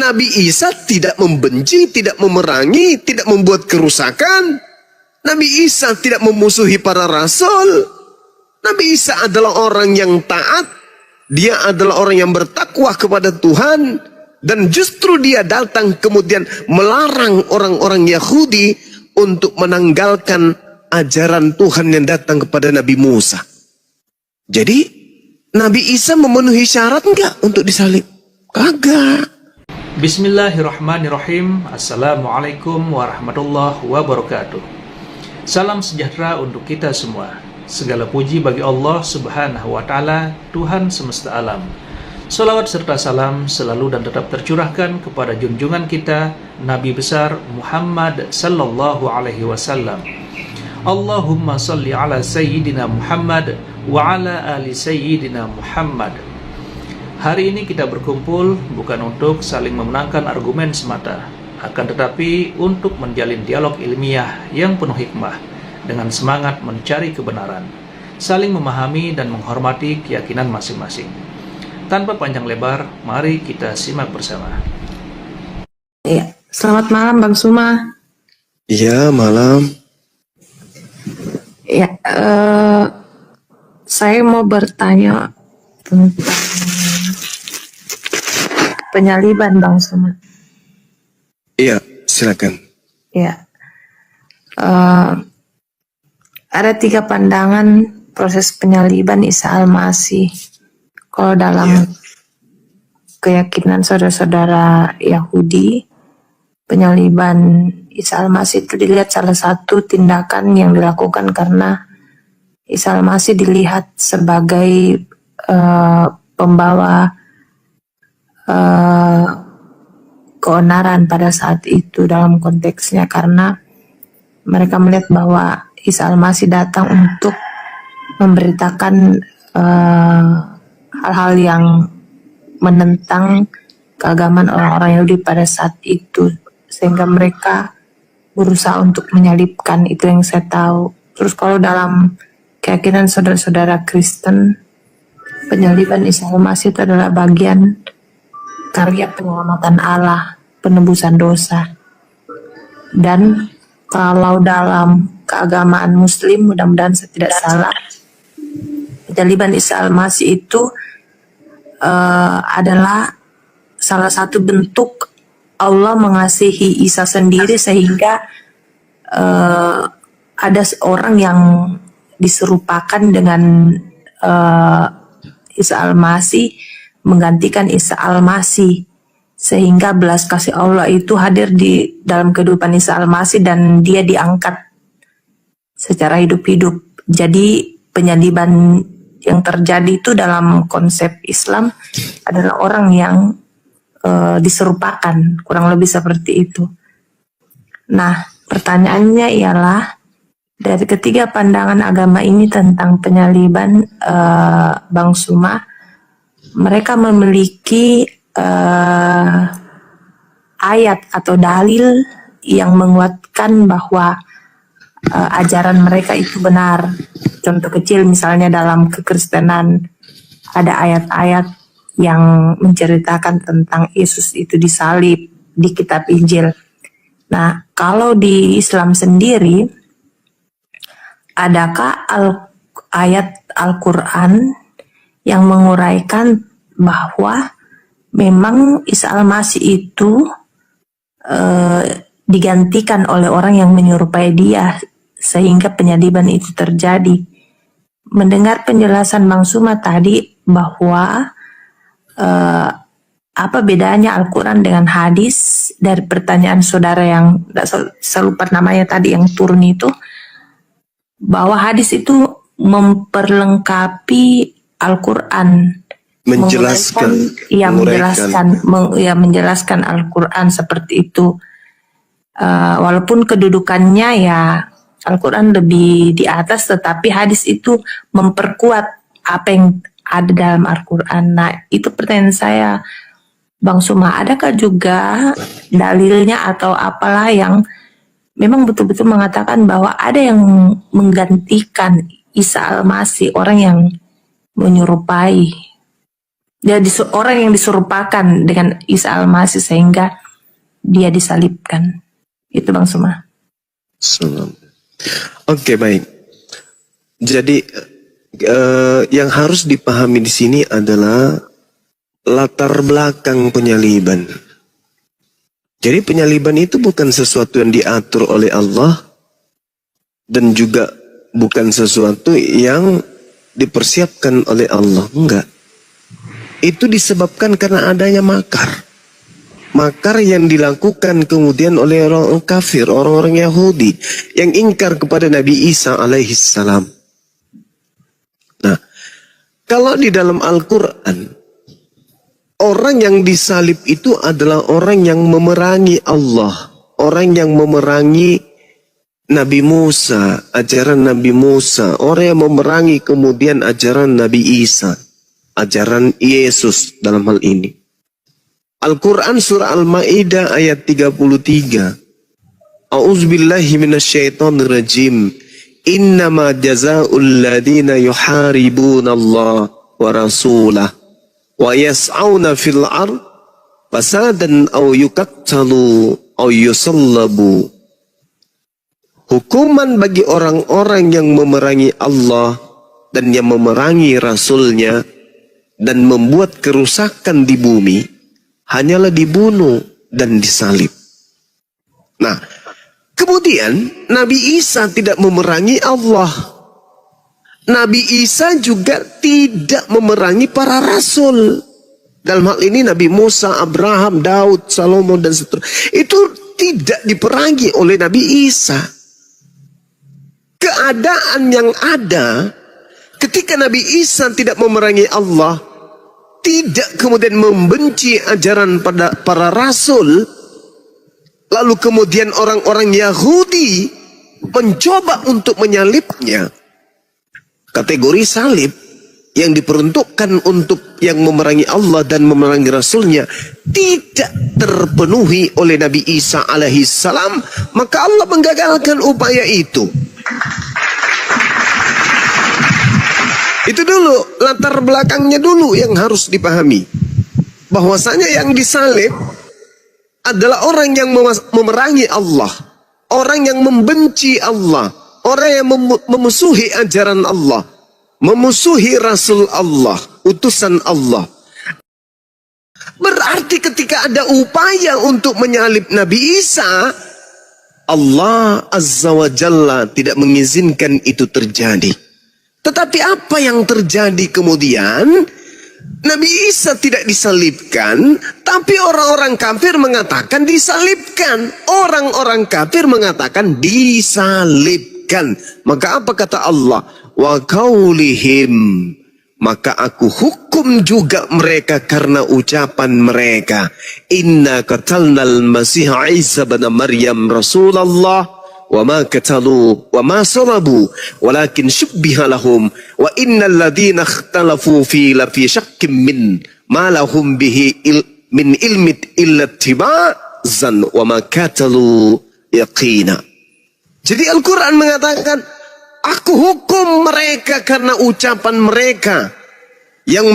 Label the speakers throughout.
Speaker 1: Nabi Isa tidak membenci, tidak memerangi, tidak membuat kerusakan. Nabi Isa tidak memusuhi para rasul. Nabi Isa adalah orang yang taat. Dia adalah orang yang bertakwa kepada Tuhan. Dan justru dia datang kemudian melarang orang-orang Yahudi untuk menanggalkan ajaran Tuhan yang datang kepada Nabi Musa. Jadi Nabi Isa memenuhi syarat enggak untuk disalib? Kagak.
Speaker 2: Bismillahirrahmanirrahim. Assalamualaikum warahmatullahi wabarakatuh. Salam sejahtera untuk kita semua. Segala puji bagi Allah Subhanahu wa Ta'ala, Tuhan semesta alam. Salawat serta salam selalu dan tetap tercurahkan kepada junjungan kita Nabi besar Muhammad sallallahu alaihi wasallam. Allahumma salli ala sayyidina Muhammad wa ala ali sayyidina Muhammad. Hari ini kita berkumpul bukan untuk saling memenangkan argumen semata, akan tetapi untuk menjalin dialog ilmiah yang penuh hikmah dengan semangat mencari kebenaran, saling memahami dan menghormati keyakinan masing-masing. Tanpa panjang lebar, mari kita simak bersama.
Speaker 3: Iya, selamat malam Bang Suma.
Speaker 1: Iya, malam.
Speaker 3: Ya, saya mau bertanya tentang penyaliban Bang Suma.
Speaker 1: Iya, silakan.
Speaker 3: Ya, ada 3 pandangan proses penyaliban Isa Al-Masih. Kalau dalam keyakinan saudara-saudara Yahudi, penyaliban Isa Al-Masih itu dilihat salah satu tindakan yang dilakukan karena Isa Al-Masih dilihat sebagai pembawa keonaran pada saat itu dalam konteksnya, karena mereka melihat bahwa Isa Al-Masih datang untuk memberitakan hal-hal yang menentang keagamaan orang-orang Yahudi pada saat itu, sehingga mereka berusaha untuk menyalibkan. Itu yang saya tahu. Terus kalau dalam keyakinan saudara-saudara Kristen, penyaliban Isa Al-Masih itu adalah bagian karya penyelamatan Allah, penebusan dosa. Dan kalau dalam keagamaan Muslim, mudah-mudahan saya tidak salah, penyaliban Isa Al-Masih itu adalah salah satu bentuk Allah mengasihi Isa sendiri, sehingga ada seorang yang diserupakan dengan Isa Al-Masih menggantikan Isa Al-Masih, sehingga belas kasih Allah itu hadir di dalam kehidupan Isa Al-Masih dan dia diangkat secara hidup-hidup. Jadi penyaliban yang terjadi itu dalam konsep Islam adalah orang yang diserupakan, kurang lebih seperti itu. Nah, pertanyaannya ialah, dari ketiga pandangan agama ini tentang penyaliban, Bang Suma, mereka memiliki ayat atau dalil yang menguatkan bahwa ajaran mereka itu benar. Contoh kecil misalnya dalam kekristenan ada ayat-ayat yang menceritakan tentang Yesus itu disalib di kitab Injil. Nah, kalau di Islam sendiri, adakah ayat Al-Quran yang menguraikan bahwa memang Isa Al-Masih itu digantikan oleh orang yang menyerupai dia, sehingga penyaliban itu terjadi? Mendengar penjelasan Bang Suma tadi bahwa apa bedanya Al-Quran dengan hadis, dari pertanyaan saudara yang saya lupa namanya tadi yang turun itu, bahwa hadis itu memperlengkapi Al-Quran, menjelaskan Al-Quran seperti itu. Walaupun kedudukannya ya Al-Quran lebih di atas, tetapi hadis itu memperkuat apa yang ada dalam Al-Quran. Nah, itu pertanyaan saya, Bang Suma, adakah juga dalilnya atau apalah yang memang betul-betul mengatakan bahwa ada yang menggantikan Isa Al-Masih, orang yang menyerupai? Dia orang yang diserupakan dengan Isa Al-Masih sehingga dia disalibkan. Itu Bang Suma.
Speaker 1: Oke, baik. Jadi yang harus dipahami di sini adalah latar belakang penyaliban. Jadi penyaliban itu bukan sesuatu yang diatur oleh Allah dan juga bukan sesuatu yang dipersiapkan oleh Allah. Enggak. Itu disebabkan karena adanya makar. Makar yang dilakukan kemudian oleh orang kafir, orang-orang Yahudi yang ingkar kepada Nabi Isa alaihissalam. Nah, kalau di dalam Al-Quran, orang yang disalib itu adalah orang yang memerangi Allah. Orang yang memerangi Nabi Musa, ajaran Nabi Musa. Orang yang memerangi kemudian ajaran Nabi Isa, ajaran Yesus dalam hal ini. Al-Quran surah Al-Ma'idah ayat 33. A'udzubillahi minasyaitonirrajim. Innama jazaa'ul ladina yuharibuna Allah wa rasulah wa yas'auna fil ard fasadan aw yuqattalu aw yusallabu. Hukuman bagi orang-orang yang memerangi Allah dan yang memerangi Rasulnya dan membuat kerusakan di bumi hanyalah dibunuh dan disalib. Nah, kemudian Nabi Isa tidak memerangi Allah. Nabi Isa juga tidak memerangi para rasul. Dalam hal ini Nabi Musa, Abraham, Daud, Salomo dan seterusnya. Itu tidak diperangi oleh Nabi Isa. Keadaan yang ada ketika Nabi Isa tidak memerangi Allah, tidak kemudian membenci ajaran pada para rasul, lalu kemudian orang-orang Yahudi mencoba untuk menyalibnya. Kategori salib yang diperuntukkan untuk yang memerangi Allah dan memerangi Rasulnya tidak terpenuhi oleh Nabi Isa alaihissalam, maka Allah menggagalkan upaya itu. Itu dulu, latar belakangnya dulu yang harus dipahami. Bahwasanya yang disalib adalah orang yang memerangi Allah, orang yang membenci Allah, orang yang memusuhi ajaran Allah, memusuhi Rasul Allah, utusan Allah. Berarti ketika ada upaya untuk menyalib Nabi Isa, Allah Azza wa Jalla tidak mengizinkan itu terjadi. Tetapi apa yang terjadi kemudian? Nabi Isa tidak disalibkan, tapi orang-orang kafir mengatakan disalibkan. Orang-orang kafir mengatakan disalibkan. Maka apa kata Allah? Wa qaulihim, maka aku hukum juga mereka karena ucapan mereka. Inna qatalnal Masih Isa bin Maryam Rasulullah wa ma qatalu wa ma salabu walakin syubbiha lahum wa innal ladina ikhtalafu fi la fi syakkim min ma lahum bihi min ilmit illa tibazan wa ma qatalu yaqina. Jadi Al-Quran mengatakan, aku hukum mereka karena ucapan mereka yang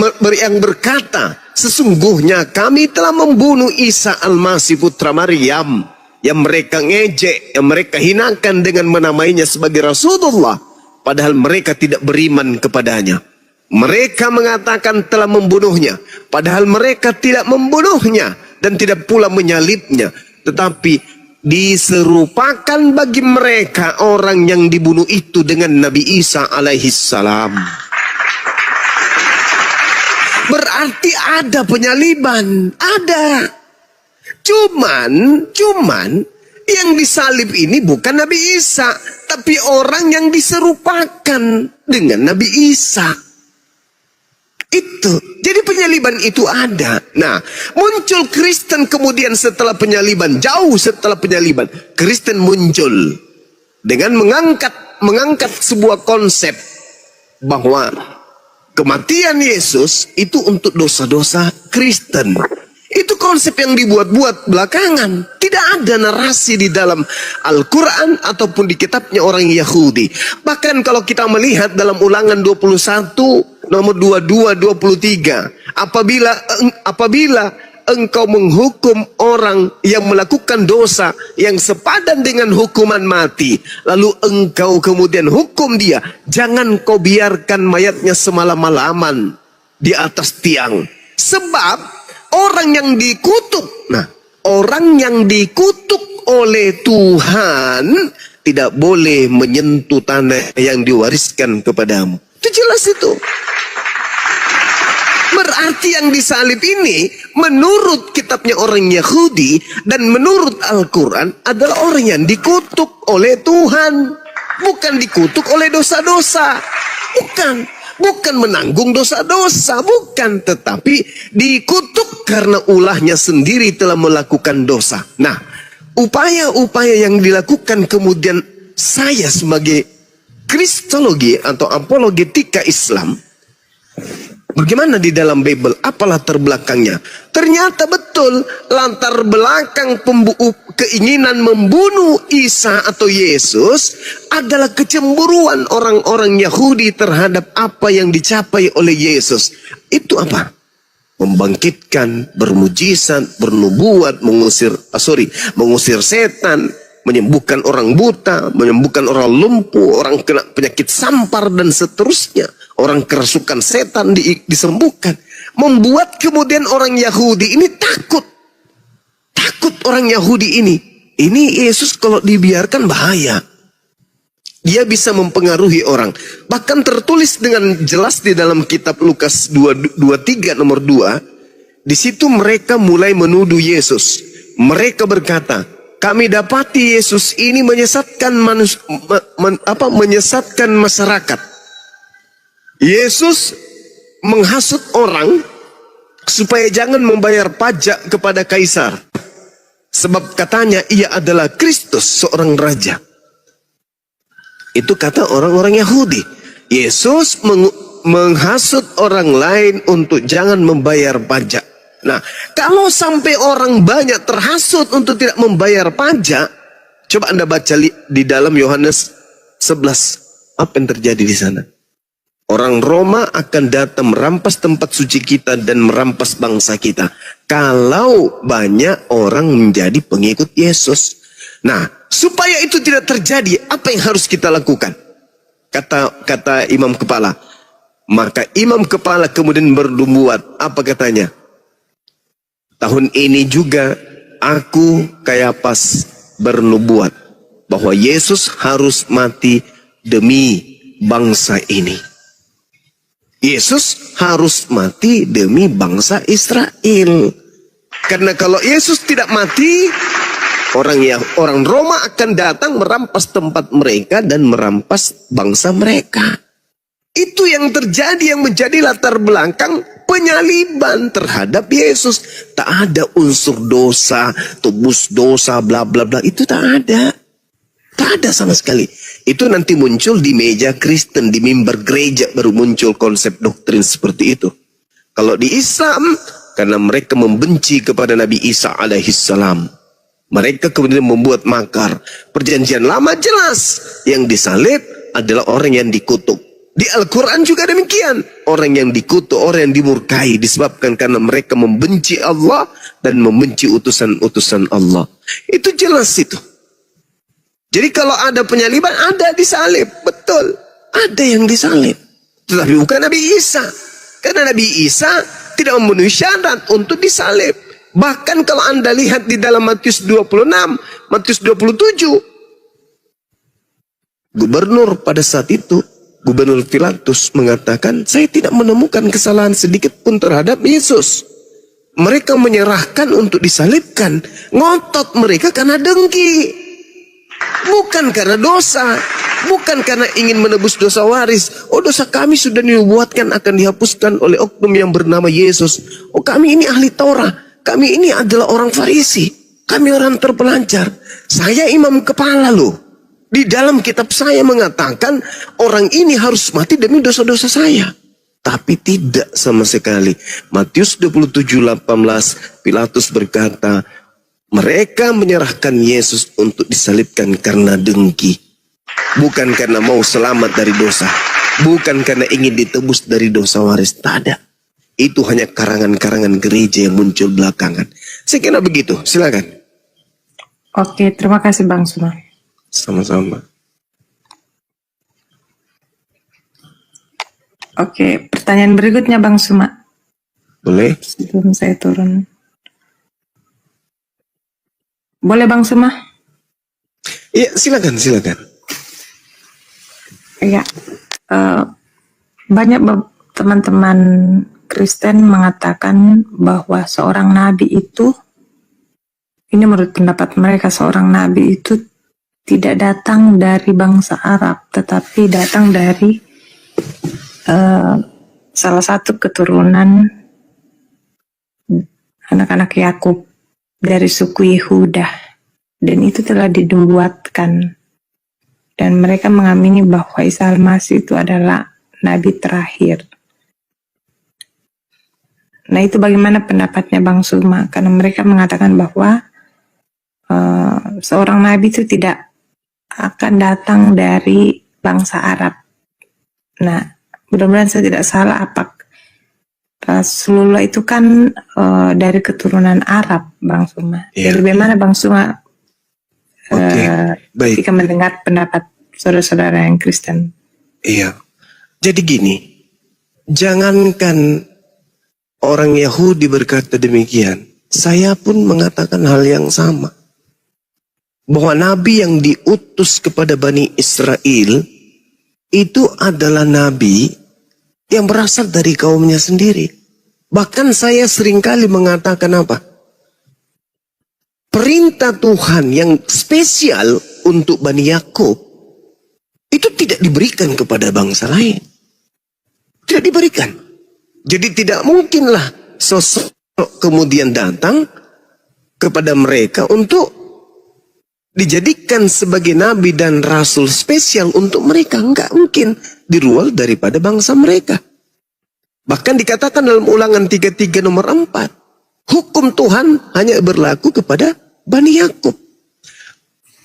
Speaker 1: berkata, sesungguhnya kami telah membunuh Isa Al-Masih putra Maryam, yang mereka ngejek, yang mereka hinakan dengan menamainya sebagai Rasulullah, padahal mereka tidak beriman kepadanya. Mereka mengatakan telah membunuhnya, padahal mereka tidak membunuhnya dan tidak pula menyalibnya, tetapi diserupakan bagi mereka orang yang dibunuh itu dengan Nabi Isa alaihissalam. Berarti ada penyaliban, ada. Cuman yang disalib ini bukan Nabi Isa, tapi orang yang diserupakan dengan Nabi Isa. Itu. Jadi penyaliban itu ada. Nah, muncul Kristen kemudian setelah penyaliban, jauh setelah penyaliban, Kristen muncul dengan mengangkat sebuah konsep bahwa kematian Yesus itu untuk dosa-dosa Kristen. Itu konsep yang dibuat-buat belakangan. Tidak ada narasi di dalam Al-Quran ataupun di kitabnya orang Yahudi. Bahkan kalau kita melihat dalam Ulangan 21 nomor 22-23. Apabila engkau menghukum orang yang melakukan dosa yang sepadan dengan hukuman mati, lalu engkau kemudian hukum dia, jangan kau biarkan mayatnya semalam-malaman di atas tiang. Sebab orang yang dikutuk, orang yang dikutuk oleh Tuhan tidak boleh menyentuh tanah yang diwariskan kepadamu. Itu jelas itu. Berarti yang disalib ini menurut kitabnya orang Yahudi dan menurut Al-Quran adalah orang yang dikutuk oleh Tuhan. Bukan dikutuk oleh dosa-dosa. Bukan menanggung dosa-dosa. Bukan. Tetapi dikutuk karena ulahnya sendiri telah melakukan dosa. Nah, upaya-upaya yang dilakukan kemudian saya sebagai kristologi atau apologetika Islam, bagaimana di dalam Bible? Apa latar belakangnya? Ternyata betul latar belakang keinginan membunuh Isa atau Yesus adalah kecemburuan orang-orang Yahudi terhadap apa yang dicapai oleh Yesus. Itu apa? Membangkitkan, bermujizat, bernubuat, mengusir setan, menyembuhkan orang buta, menyembuhkan orang lumpuh, orang kena penyakit sampar dan seterusnya. Orang kerasukan setan disembuhkan. Membuat kemudian orang Yahudi ini takut. Takut orang Yahudi ini. Ini Yesus kalau dibiarkan bahaya. Dia bisa mempengaruhi orang. Bahkan tertulis dengan jelas di dalam kitab Lukas 23 nomor 2. Di situ mereka mulai menuduh Yesus. Mereka berkata, kami dapati Yesus ini menyesatkan menyesatkan masyarakat. Yesus menghasut orang supaya jangan membayar pajak kepada kaisar. Sebab katanya ia adalah Kristus, seorang raja. Itu kata orang-orang Yahudi. Yesus menghasut orang lain untuk jangan membayar pajak. Nah, kalau sampai orang banyak terhasut untuk tidak membayar pajak, coba Anda baca di dalam Yohanes 11. Apa yang terjadi di sana? Orang Roma akan datang merampas tempat suci kita dan merampas bangsa kita. Kalau banyak orang menjadi pengikut Yesus. Nah, supaya itu tidak terjadi, apa yang harus kita lakukan? Kata imam kepala. Maka imam kepala kemudian bernubuat. Apa katanya? Tahun ini juga aku Kayapas bernubuat bahwa Yesus harus mati demi bangsa ini. Yesus harus mati demi bangsa Israel. Karena kalau Yesus tidak mati, orang Roma akan datang merampas tempat mereka dan merampas bangsa mereka. Itu yang terjadi, yang menjadi latar belakang penyaliban terhadap Yesus. Tak ada unsur dosa, tebus dosa, bla bla bla. Itu tak ada. Tak ada sama sekali. Itu nanti muncul di meja Kristen, di mimbar gereja baru muncul konsep doktrin seperti itu. Kalau di Islam, karena mereka membenci kepada Nabi Isa alaihissalam, mereka kemudian membuat makar. Perjanjian lama jelas, yang disalib adalah orang yang dikutuk. Di Al-Quran juga demikian. Orang yang dikutuk, orang yang dimurkai disebabkan karena mereka membenci Allah dan membenci utusan-utusan Allah. Itu jelas itu. Jadi kalau ada penyaliban, ada disalib. Betul. Ada yang disalib. Tetapi bukan Nabi Isa. Karena Nabi Isa tidak memenuhi syarat untuk disalib. Bahkan kalau Anda lihat di dalam Matius 26, Matius 27. Gubernur pada saat itu, Gubernur Pilatus mengatakan, saya tidak menemukan kesalahan sedikit pun terhadap Yesus. Mereka menyerahkan untuk disalibkan. Ngotot mereka karena dengki. Bukan karena dosa. Bukan karena ingin menebus dosa waris. Oh, dosa kami sudah dibuatkan akan dihapuskan oleh oknum yang bernama Yesus. Oh, kami ini ahli Taurat. Kami ini adalah orang Farisi. Kami orang terpelancar. Saya imam kepala loh. Di dalam kitab saya mengatakan orang ini harus mati demi dosa-dosa saya. Tapi tidak sama sekali. Matius 27:18, Pilatus berkata, mereka menyerahkan Yesus untuk disalibkan karena dengki. Bukan karena mau selamat dari dosa. Bukan karena ingin ditebus dari dosa waris, tak ada. Itu hanya karangan-karangan gereja yang muncul belakangan. Saya kira begitu, silakan.
Speaker 3: Oke, terima kasih Bang Suma.
Speaker 1: Sama-sama.
Speaker 3: Oke, pertanyaan berikutnya Bang Suma.
Speaker 1: Boleh?
Speaker 3: Sebelum saya turun. Boleh Bang Suma?
Speaker 1: Iya, silakan.
Speaker 3: Iya. Banyak teman-teman Kristen mengatakan bahwa seorang nabi itu, ini menurut pendapat mereka, seorang nabi itu tidak datang dari bangsa Arab, tetapi datang dari salah satu keturunan anak-anak Yakub dari suku Yehuda, dan itu telah dinubuatkan. Dan mereka mengamini bahwa Isa Al-Masih itu adalah nabi terakhir. Nah, itu bagaimana pendapatnya Bang Suma? Karena mereka mengatakan bahwa seorang nabi itu tidak akan datang dari bangsa Arab. Nah, mudah-mudahan saya tidak salah. Rasulullah itu kan dari keturunan Arab, Bang Suma.
Speaker 1: Iya.
Speaker 3: Jadi bagaimana Bang Suma
Speaker 1: Baik.
Speaker 3: jika mendengar pendapat saudara-saudara yang Kristen?
Speaker 1: Iya. Jadi gini, jangankan orang Yahudi berkata demikian, saya pun mengatakan hal yang sama. Bahwa nabi yang diutus kepada Bani Israel itu adalah nabi yang berasal dari kaumnya sendiri. Bahkan saya seringkali mengatakan apa? Perintah Tuhan yang spesial untuk Bani Yakub itu tidak diberikan kepada bangsa lain. Tidak diberikan. Jadi tidak mungkinlah sosok kemudian datang kepada mereka untuk dijadikan sebagai nabi dan rasul spesial untuk mereka. Enggak mungkin dirual daripada bangsa mereka. Bahkan dikatakan dalam Ulangan 33 nomor 4. Hukum Tuhan hanya berlaku kepada Bani Yakub.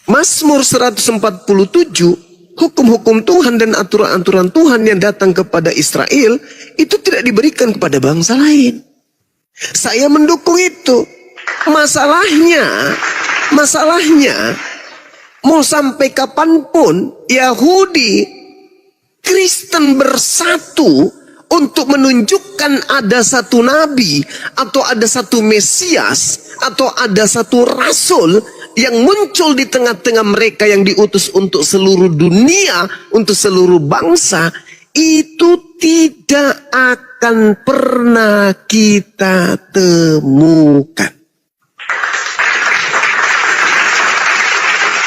Speaker 1: Mazmur 147, hukum-hukum Tuhan dan aturan-aturan Tuhan yang datang kepada Israel itu tidak diberikan kepada bangsa lain. Saya mendukung itu. Masalahnya mau sampai kapanpun Yahudi Kristen bersatu untuk menunjukkan ada satu nabi atau ada satu Mesias atau ada satu rasul yang muncul di tengah-tengah mereka yang diutus untuk seluruh dunia, untuk seluruh bangsa, itu tidak akan pernah kita temukan.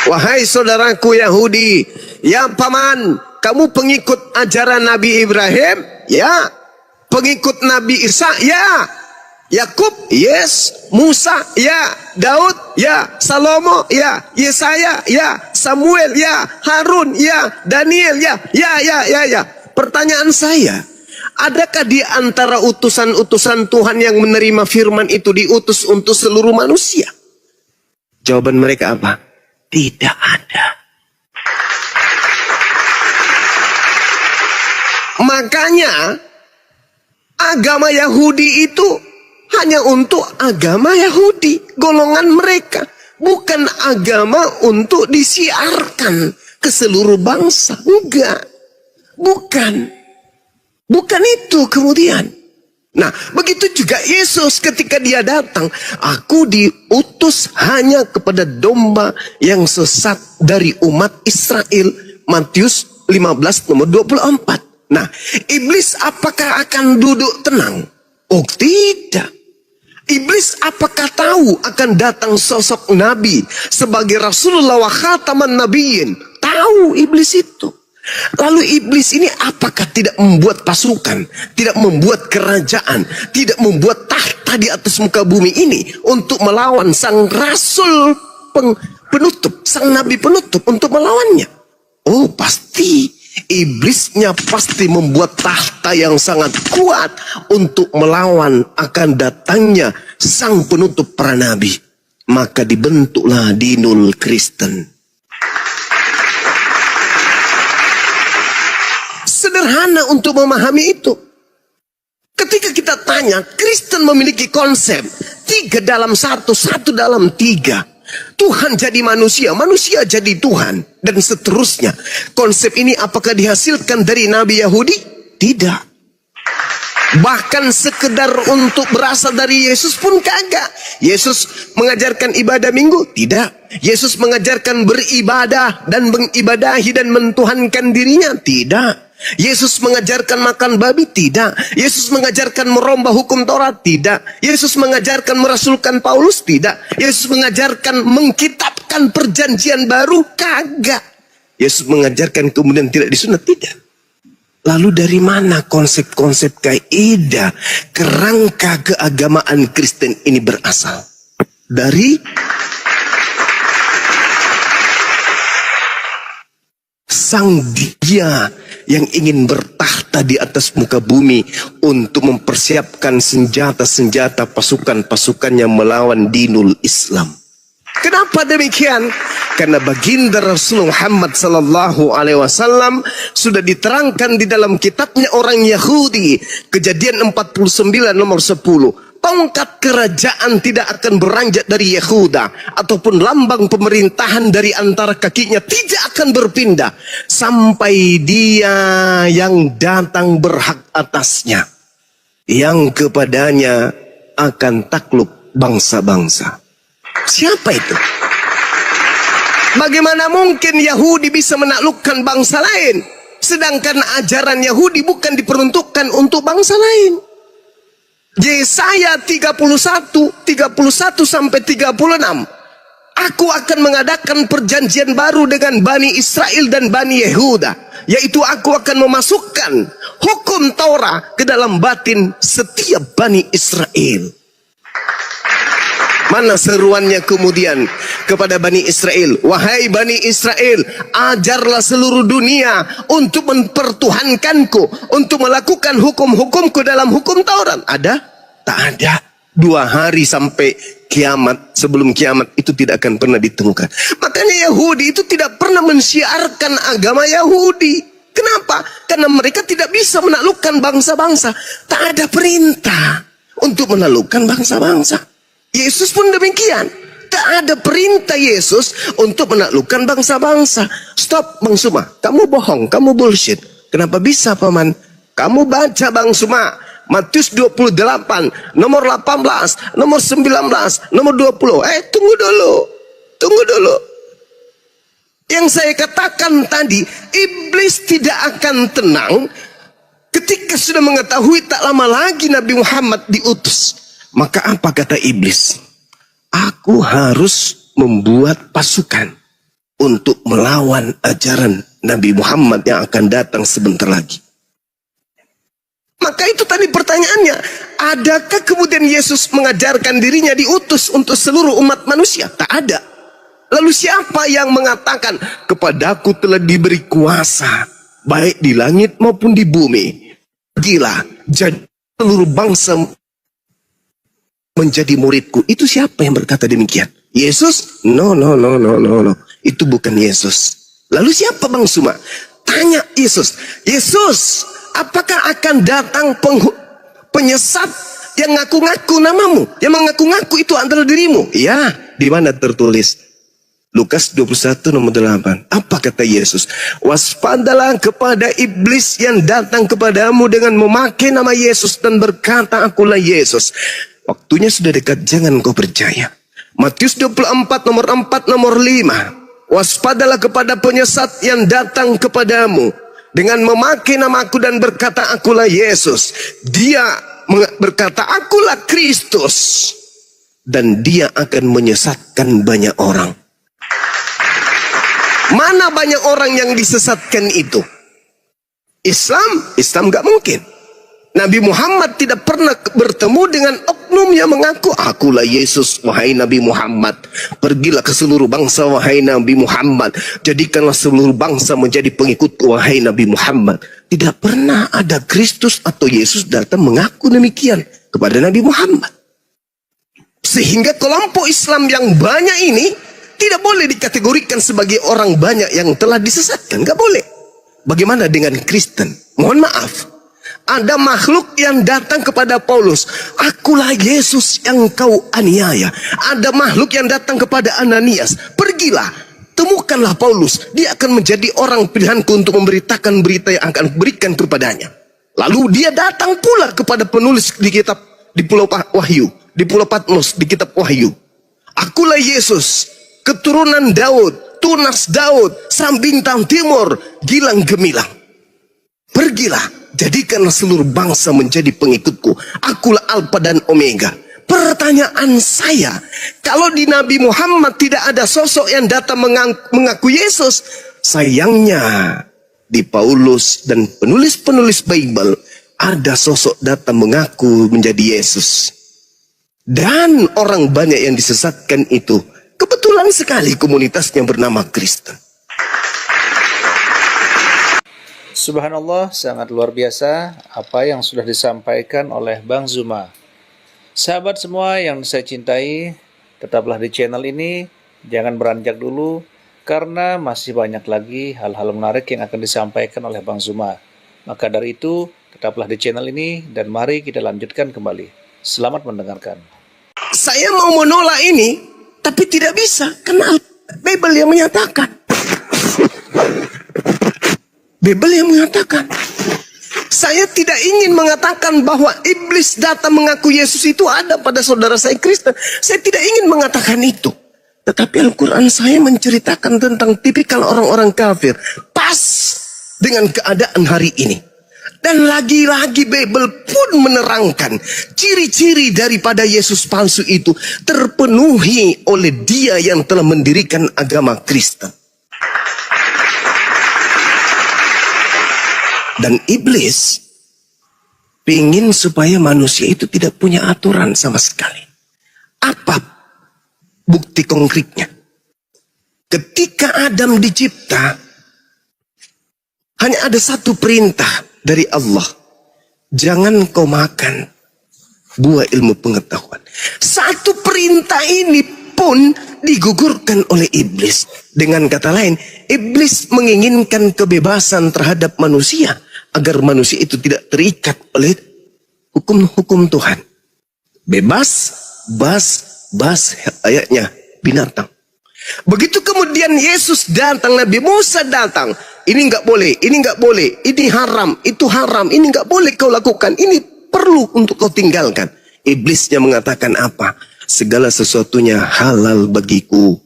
Speaker 1: Wahai saudaraku Yahudi, ya paman, kamu pengikut ajaran Nabi Ibrahim? Ya. Pengikut Nabi Isa? Ya. Yakub? Yes. Musa? Ya. Daud? Ya. Salomo? Ya. Yesaya? Ya. Samuel? Ya. Harun? Ya. Daniel? Ya. Ya. Pertanyaan saya, adakah di antara utusan-utusan Tuhan yang menerima firman itu diutus untuk seluruh manusia? Jawaban mereka apa? Tidak ada. Makanya agama Yahudi itu hanya untuk agama Yahudi, golongan mereka, bukan agama untuk disiarkan ke seluruh bangsa. Enggak. Bukan itu kemudian. Nah, begitu juga Yesus ketika dia datang, aku diutus hanya kepada domba yang sesat dari umat Israel. Matius 15 nomor 24. Nah, iblis apakah akan duduk tenang? Oh, tidak. Iblis apakah tahu akan datang sosok nabi sebagai Rasulullah wa khataman nabiyyin? Tahu iblis itu. Lalu iblis ini apakah tidak membuat pasukan, tidak membuat kerajaan, tidak membuat tahta di atas muka bumi ini untuk melawan sang rasul penutup, sang nabi penutup untuk melawannya? Oh, pasti. Iblisnya pasti membuat tahta yang sangat kuat untuk melawan akan datangnya sang penutup para nabi. Maka dibentuklah dinul Kristen. Sederhana untuk memahami itu. Ketika kita tanya, Kristen memiliki konsep 3 dalam 1, 1 dalam 3. Tuhan jadi manusia, manusia jadi Tuhan, dan seterusnya. Konsep ini apakah dihasilkan dari Nabi Yahudi? Tidak. Bahkan sekedar untuk berasal dari Yesus pun kagak. Yesus mengajarkan ibadah minggu? Tidak. Yesus mengajarkan beribadah dan mengibadahi dan mentuhankan dirinya? Tidak. Yesus mengajarkan makan babi? Tidak. Yesus mengajarkan merombah hukum Taurat? Tidak. Yesus mengajarkan merasulkan Paulus? Tidak. Yesus mengajarkan mengkitabkan perjanjian baru? Kagak. Yesus mengajarkan kemudian tidak disunat? Tidak. Lalu dari mana konsep-konsep kaidah kerangka keagamaan Kristen ini berasal? Dari sang dia yang ingin bertahta di atas muka bumi untuk mempersiapkan senjata-senjata pasukan-pasukannya melawan dinul Islam. Kenapa demikian? Karena baginda Rasul Muhammad sallallahu alaihi wasallam sudah diterangkan di dalam kitabnya orang Yahudi, Kejadian 49 nomor 10. Tongkat kerajaan tidak akan beranjak dari Yehuda, ataupun lambang pemerintahan dari antara kakinya tidak akan berpindah sampai dia yang datang berhak atasnya, yang kepadanya akan takluk bangsa-bangsa. Siapa itu? Bagaimana mungkin Yahudi bisa menaklukkan bangsa lain, sedangkan ajaran Yahudi bukan diperuntukkan untuk bangsa lain? Yesaya 31 sampai 36. Aku akan mengadakan perjanjian baru dengan Bani Israel dan Bani Yehuda, yaitu aku akan memasukkan hukum Taurat ke dalam batin setiap Bani Israel. Mana seruannya kemudian kepada Bani Israel? Wahai Bani Israel, ajarlah seluruh dunia untuk mempertuhankanku, untuk melakukan hukum-hukumku dalam hukum Taurat. Ada? Tak ada. 2 hari sampai kiamat, sebelum kiamat itu tidak akan pernah ditemukan. Makanya Yahudi itu tidak pernah mensiarkan agama Yahudi. Kenapa? Karena mereka tidak bisa menaklukkan bangsa-bangsa. Tak ada perintah untuk menaklukkan bangsa-bangsa. Yesus pun demikian. Tak ada perintah Yesus untuk menaklukkan bangsa-bangsa. Stop Bang Suma, kamu bohong, kamu bullshit. Kenapa bisa Paman? Kamu baca Bang Suma, Matius 28, nomor 18, nomor 19, nomor 20. Tunggu dulu. Yang saya katakan tadi, iblis tidak akan tenang ketika sudah mengetahui tak lama lagi Nabi Muhammad diutus. Maka apa kata iblis? Aku harus membuat pasukan untuk melawan ajaran Nabi Muhammad yang akan datang sebentar lagi. Maka itu tadi pertanyaannya, adakah kemudian Yesus mengajarkan dirinya diutus untuk seluruh umat manusia? Tak ada. Lalu siapa yang mengatakan, kepadaku telah diberi kuasa, baik di langit maupun di bumi. Gila, jadi seluruh bangsa menjadi muridku. Itu siapa yang berkata demikian? Yesus? No. Itu bukan Yesus. Lalu siapa Bang Suma? Tanya Yesus. Yesus, apakah akan datang penyesat yang ngaku-ngaku namamu? Yang mengaku-ngaku itu adalah dirimu? Ya, di mana tertulis? Lukas 21 nomor 8. Apa kata Yesus? Waspadalah kepada iblis yang datang kepadamu dengan memakai nama Yesus dan berkata, akulah Yesus. Waktunya sudah dekat, jangan kau percaya. Matius 24 nomor 4 nomor 5. Waspadalah kepada penyesat yang datang kepadamu dengan memakai namaku dan berkata, akulah Yesus. Dia berkata, akulah Kristus. Dan dia akan menyesatkan banyak orang. Mana banyak orang yang disesatkan itu? Islam gak mungkin. Nabi Muhammad tidak pernah bertemu dengan oknum yang mengaku, akulah Yesus, wahai Nabi Muhammad. Pergilah ke seluruh bangsa, wahai Nabi Muhammad. Jadikanlah seluruh bangsa menjadi pengikut, wahai Nabi Muhammad. Tidak pernah ada Kristus atau Yesus datang mengaku demikian kepada Nabi Muhammad. Sehingga kelompok Islam yang banyak ini tidak boleh dikategorikan sebagai orang banyak yang telah disesatkan. Gak boleh. Bagaimana dengan Kristen? Mohon maaf. Ada makhluk yang datang kepada Paulus. Akulah Yesus yang kau aniaya. Ada makhluk yang datang kepada Ananias. Pergilah, temukanlah Paulus. Dia akan menjadi orang pilihanku untuk memberitakan berita yang akan berikan kepadanya. Lalu dia datang pula kepada penulis di kitab di Pulau Wahyu, di Pulau Patmos, di kitab Wahyu. Akulah Yesus, keturunan Daud, tunas Daud, sang bintang timur, gilang gemilang. Pergilah, jadikanlah seluruh bangsa menjadi pengikutku. Akulah Alfa dan Omega. Pertanyaan saya, kalau di Nabi Muhammad tidak ada sosok yang datang mengaku Yesus, sayangnya di Paulus dan penulis-penulis Bible ada sosok datang mengaku menjadi Yesus. Dan orang banyak yang disesatkan itu kebetulan sekali komunitasnya bernama Kristen.
Speaker 2: Subhanallah, sangat luar biasa apa yang sudah disampaikan oleh Bang Zuma. Sahabat semua yang saya cintai, tetaplah di channel ini, jangan beranjak dulu, karena masih banyak lagi hal-hal menarik yang akan disampaikan oleh Bang Zuma. Maka dari itu, tetaplah di channel ini, dan mari kita lanjutkan kembali. Selamat mendengarkan.
Speaker 1: Saya mau menolak ini, tapi tidak bisa, karena Bible yang menyatakan. Bible yang mengatakan. Saya tidak ingin mengatakan bahwa iblis datang mengaku Yesus itu ada pada saudara saya Kristen. Saya tidak ingin mengatakan itu. Tetapi Al-Quran saya menceritakan tentang tipikal orang-orang kafir. Pas dengan keadaan hari ini. Dan lagi-lagi Bible pun menerangkan ciri-ciri daripada Yesus palsu itu terpenuhi oleh dia yang telah mendirikan agama Kristen. Dan iblis ingin supaya manusia itu tidak punya aturan sama sekali. Apa bukti konkretnya? Ketika Adam dicipta, hanya ada satu perintah dari Allah. Jangan kau makan buah ilmu pengetahuan. Satu perintah ini pun digugurkan oleh iblis. Dengan kata lain, iblis menginginkan kebebasan terhadap manusia agar manusia itu tidak terikat oleh hukum-hukum Tuhan. Bebas, bas ayatnya binatang. Begitu kemudian Yesus datang, Nabi Musa datang. Ini enggak boleh, ini enggak boleh, ini haram, itu haram, ini enggak boleh kau lakukan, ini perlu untuk kau tinggalkan. Iblisnya mengatakan apa? Segala sesuatunya halal bagiku.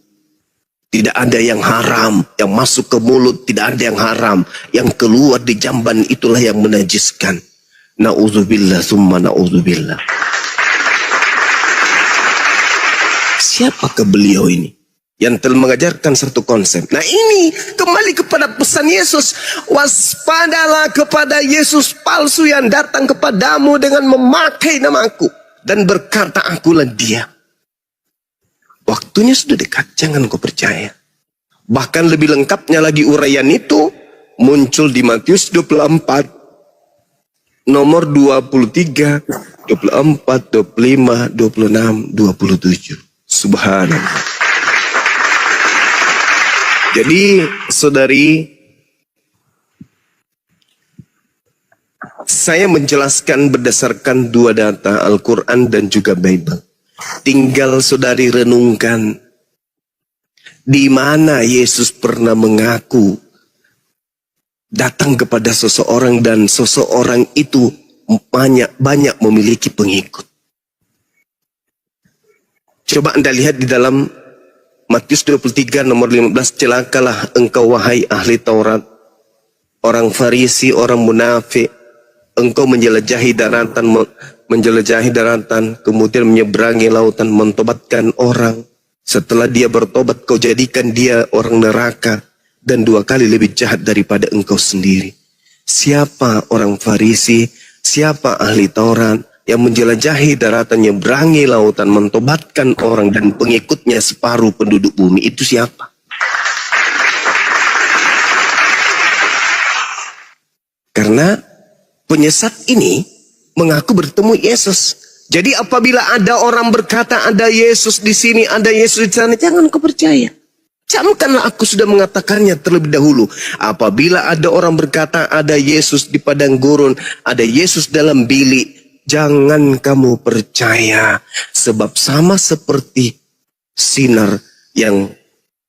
Speaker 1: Tidak ada yang haram, yang masuk ke mulut tidak ada yang haram, yang keluar di jamban itulah yang menajiskan. Na'udzubillah summa na'udzubillah. Siapakah beliau ini yang telah mengajarkan satu konsep? Nah ini kembali kepada pesan Yesus. Waspadalah kepada Yesus palsu yang datang kepadamu dengan memakai namaku dan berkata akulah dia. Waktunya sudah dekat, jangan kau percaya. Bahkan lebih lengkapnya lagi uraian itu muncul di Matius 24 nomor 23, 24, 25, 26, 27. Subhanallah. Jadi saudari, saya menjelaskan berdasarkan dua data, Al-Quran dan juga Bible. Tinggal saudari renungkan di mana Yesus pernah mengaku datang kepada seseorang dan seseorang itu banyak memiliki pengikut. Coba Anda lihat di dalam Matius 23 nomor 15, celakalah engkau wahai ahli Taurat, orang Farisi, orang munafik. Engkau menjelajahi daratan, kemudian menyeberangi lautan, mentobatkan orang. Setelah dia bertobat, kau jadikan dia orang neraka, dan 2 kali lebih jahat daripada engkau sendiri. Siapa orang Farisi, siapa ahli Taurat, yang menjelajahi daratan, menyeberangi lautan, mentobatkan orang, dan pengikutnya separuh penduduk bumi, itu siapa? Karena penyesat ini mengaku bertemu Yesus. Jadi apabila ada orang berkata ada Yesus di sini, ada Yesus di sana, jangan kau percaya. Camkanlah, aku sudah mengatakannya terlebih dahulu. Apabila ada orang berkata ada Yesus di padang gurun, ada Yesus dalam bilik, jangan kamu percaya. Sebab sama seperti sinar yang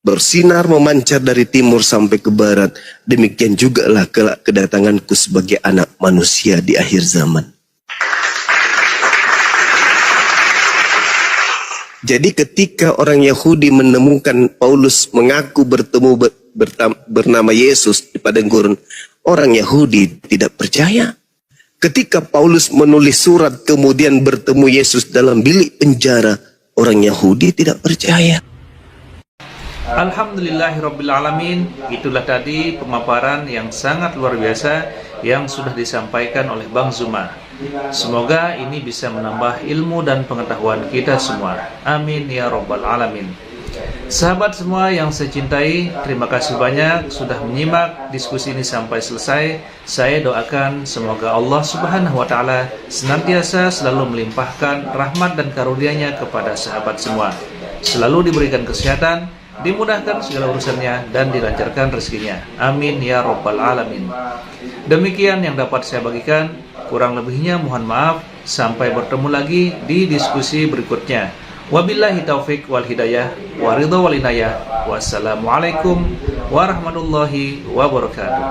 Speaker 1: bersinar memancar dari timur sampai ke barat, demikian jugalah kelak kedatanganku sebagai anak manusia di akhir zaman. Jadi ketika orang Yahudi menemukan Paulus mengaku bertemu bernama Yesus di padang gurun, orang Yahudi tidak percaya. Ketika Paulus menulis surat kemudian bertemu Yesus dalam bilik penjara, orang Yahudi tidak percaya.
Speaker 2: Alhamdulillahirrabbilalamin. Itulah tadi pemaparan yang sangat luar biasa yang sudah disampaikan oleh Bang Zuma. Semoga ini bisa menambah ilmu dan pengetahuan kita semua. Amin ya rabbal alamin. Sahabat semua yang saya cintai, terima kasih banyak sudah menyimak diskusi ini sampai selesai. Saya doakan semoga Allah Subhanahu wa taala senantiasa selalu melimpahkan rahmat dan karunia-Nya kepada sahabat semua. Selalu diberikan kesehatan, dimudahkan segala urusannya, dan dilancarkan rezekinya. Amin ya rabbal alamin. Demikian yang dapat saya bagikan. Kurang lebihnya mohon maaf. Sampai bertemu lagi di diskusi berikutnya. Wabillahi taufik wal hidayah wa ridha wal inayah. Wassalamualaikum warahmatullahi wabarakatuh.